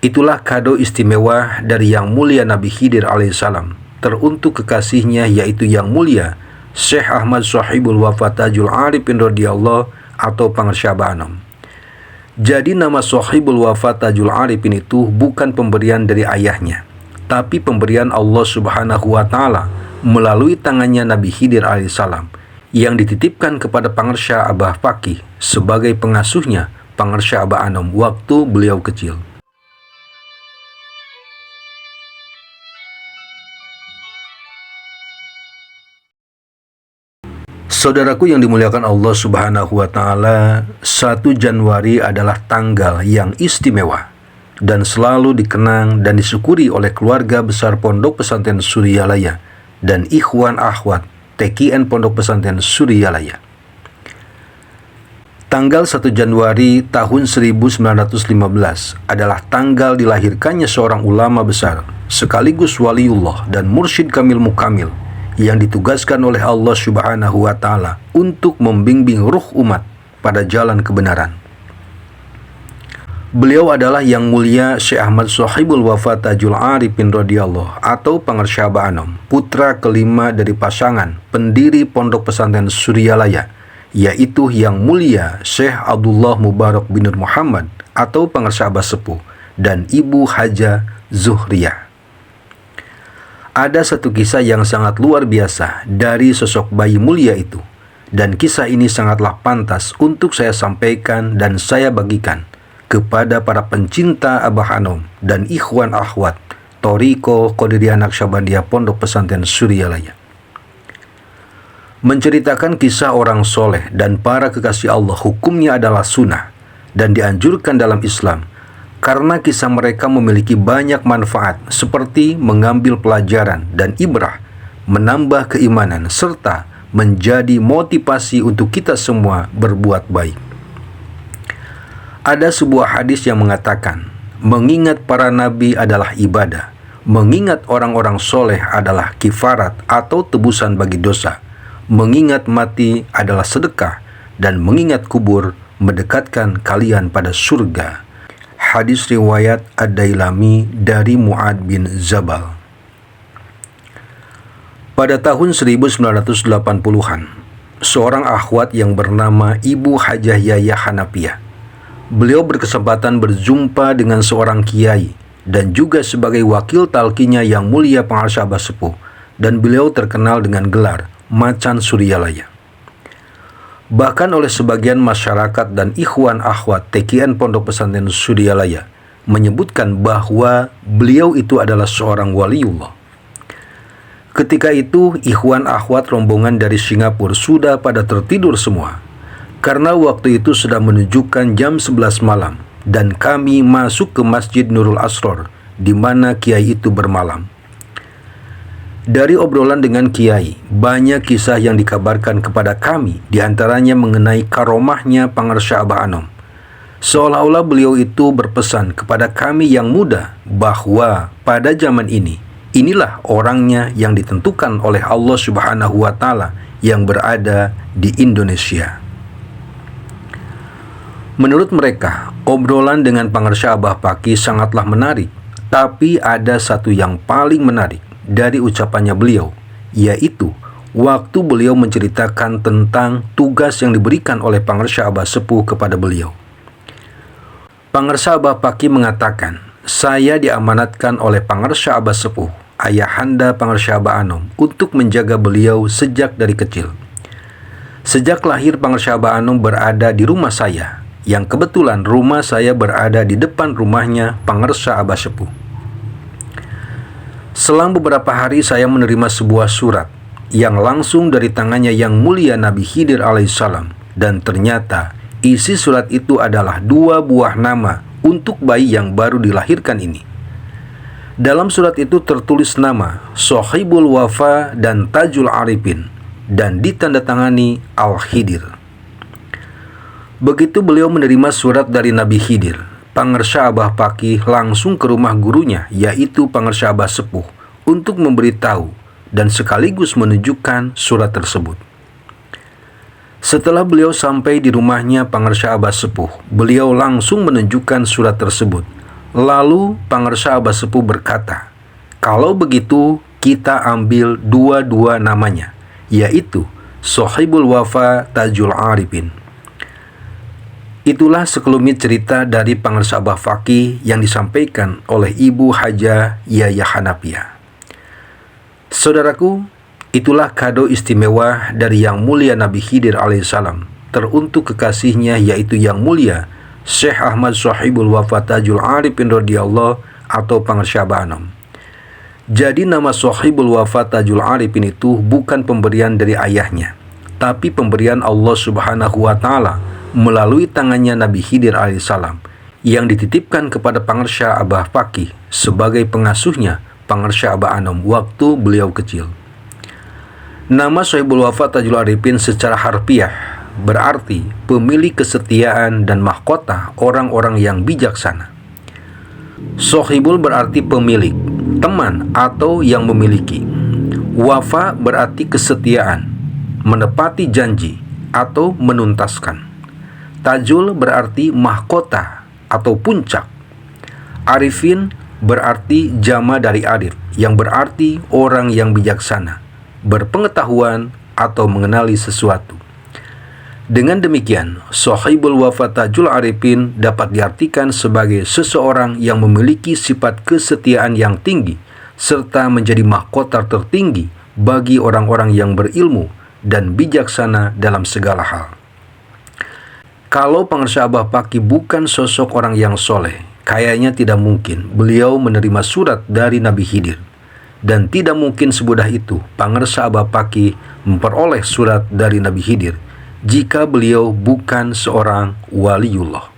Itulah kado istimewa dari Yang Mulia Nabi Khidir alaihissalam teruntuk kekasihnya, yaitu Yang Mulia Syekh Ahmad Shahibul Wafa Tajul Arifin radhiyallahu atau Pangersyah Anom. Jadi nama Shahibul Wafa Tajul Arifin itu bukan pemberian dari ayahnya, tapi pemberian Allah Subhanahu wa Ta'ala melalui tangannya Nabi Khidir alaihissalam yang dititipkan kepada Pangersyah Abah Fakih sebagai pengasuhnya Pangersyah Abah Anom waktu beliau kecil. Saudaraku yang dimuliakan Allah Subhanahu wa Ta'ala, 1 Januari adalah tanggal yang istimewa dan selalu dikenang dan disyukuri oleh keluarga besar Pondok Pesantren Suryalaya dan ikhwan akhwat TKN Pondok Pesantren Suryalaya. Tanggal 1 Januari tahun 1915 adalah tanggal dilahirkannya seorang ulama besar sekaligus waliullah dan mursyid kamil mukamil yang ditugaskan oleh Allah Subhanahu wa Ta'ala untuk membimbing ruh umat pada jalan kebenaran. Beliau adalah Yang Mulia Syekh Ahmad Shahibul Wafa Tajul Arifin radhiyallahu atau Pangersyah Anom, putra kelima dari pasangan pendiri Pondok Pesantren Suryalaya, yaitu Yang Mulia Syekh Abdullah Mubarak bin Nur Muhammad atau Pangersyah Sepuh dan Ibu Haja Zuhriyah. Ada satu kisah yang sangat luar biasa dari sosok bayi mulia itu, dan kisah ini sangatlah pantas untuk saya sampaikan dan saya bagikan kepada para pencinta Abah Anom dan ikhwan akhwat Thariqah Qadiriyah Naqsyabandiyah Pondok Pesantren Suryalaya. Menceritakan kisah orang soleh dan para kekasih Allah hukumnya adalah sunnah dan dianjurkan dalam Islam, karena kisah mereka memiliki banyak manfaat seperti mengambil pelajaran dan ibrah, menambah keimanan, serta menjadi motivasi untuk kita semua berbuat baik. Ada sebuah hadis yang mengatakan, mengingat para nabi adalah ibadah, mengingat orang-orang soleh adalah kifarat atau tebusan bagi dosa, mengingat mati adalah sedekah, dan mengingat kubur mendekatkan kalian pada surga. Hadis riwayat Ad-Dailami dari Mu'ad bin Zabal. Pada tahun 1980-an, seorang akhwat yang bernama Ibu Hajah Yaya Hanafiyah, beliau berkesempatan berjumpa dengan seorang kiai dan juga sebagai wakil talkinya Yang Mulia Pangersyah Sepuh, dan beliau terkenal dengan gelar Macan Suryalaya. Bahkan oleh sebagian masyarakat dan ikhwan akhwat TKN Pondok Pesantren Suryalaya menyebutkan bahwa beliau itu adalah seorang waliullah. Ketika itu ikhwan akhwat rombongan dari Singapura sudah pada tertidur semua, karena waktu itu sudah menunjukkan jam 11 malam dan kami masuk ke Masjid Nurul Asror di mana kiai itu bermalam. Dari obrolan dengan kiai, banyak kisah yang dikabarkan kepada kami, diantaranya mengenai karomahnya Pangersyah Abah Anom. Seolah-olah beliau itu berpesan kepada kami yang muda bahwa pada zaman ini, inilah orangnya yang ditentukan oleh Allah Subhanahu wa Ta'ala yang berada di Indonesia. Menurut mereka, obrolan dengan Pangersyah Abah Fakih sangatlah menarik, tapi ada satu yang paling menarik dari ucapannya beliau, yaitu waktu beliau menceritakan tentang tugas yang diberikan oleh Pangersyah Abah Sepuh kepada beliau. Pangersyah Abah Fakih mengatakan, saya diamanatkan oleh Pangersyah Abah Sepuh, ayahanda Pangersyah Abah Anom, untuk menjaga beliau sejak dari kecil. Sejak lahir Pangersyah Abah Anom berada di rumah saya, yang kebetulan rumah saya berada di depan rumahnya Pangersyah Abah Sepuh. Selang beberapa hari saya menerima sebuah surat yang langsung dari tangannya Yang Mulia Nabi Khidir alaihissalam, dan ternyata isi surat itu adalah 2 buah nama untuk bayi yang baru dilahirkan ini. Dalam surat itu tertulis nama Shahibul Wafa dan Tajul Arifin dan ditandatangani Al-Khidir. Begitu beliau menerima surat dari Nabi Khidir, Pangersyah Abah Fakih langsung ke rumah gurunya, yaitu Pangersyah Abah Sepuh, untuk memberitahu dan sekaligus menunjukkan surat tersebut. Setelah beliau sampai di rumahnya Pangersyah Abah Sepuh, beliau langsung menunjukkan surat tersebut, Lalu pangersa Abah Sepuh berkata, "Kalau begitu kita ambil dua-dua namanya, yaitu Sohibul Wafa Tajul Arifin." Itulah sekelumit cerita dari pangersa Abah Fakih yang disampaikan oleh Ibu Hajah Yayah Hanafiah. Saudaraku, itulah kado istimewa dari Yang Mulia Nabi Khidir alaihissalam teruntuk kekasihnya, yaitu Yang Mulia Syekh Ahmad Sohibul Wafa Tajul Arifin radhiyallahu atau pangersa Abah Anom. Jadi nama Sohibul Wafa Tajul Arifin itu bukan pemberian dari ayahnya, tapi pemberian Allah Subhanahu wa Ta'ala melalui tangannya Nabi Khidir alaihissalam yang dititipkan kepada pangersa Abah Fakih sebagai pengasuhnya pangersa Abah Anom waktu beliau kecil. Nama Sohibul Wafa Tajul Arifin secara harfiah berarti pemilik kesetiaan dan mahkota orang-orang yang bijaksana. Sohibul berarti pemilik, teman atau yang memiliki. Wafa berarti kesetiaan, menepati janji atau menuntaskan. Tajul berarti mahkota atau puncak. Arifin berarti jama dari arif, yang berarti orang yang bijaksana, berpengetahuan atau mengenali sesuatu. Dengan demikian, Sohibul Wafa Tajul Arifin dapat diartikan sebagai seseorang yang memiliki sifat kesetiaan yang tinggi, serta menjadi mahkota tertinggi bagi orang-orang yang berilmu dan bijaksana dalam segala hal. Kalau pangersa Abah Fakih bukan sosok orang yang soleh, kayaknya tidak mungkin beliau menerima surat dari Nabi Khidir. Dan tidak mungkin semudah itu pangersa Abah Fakih memperoleh surat dari Nabi Khidir jika beliau bukan seorang waliullah.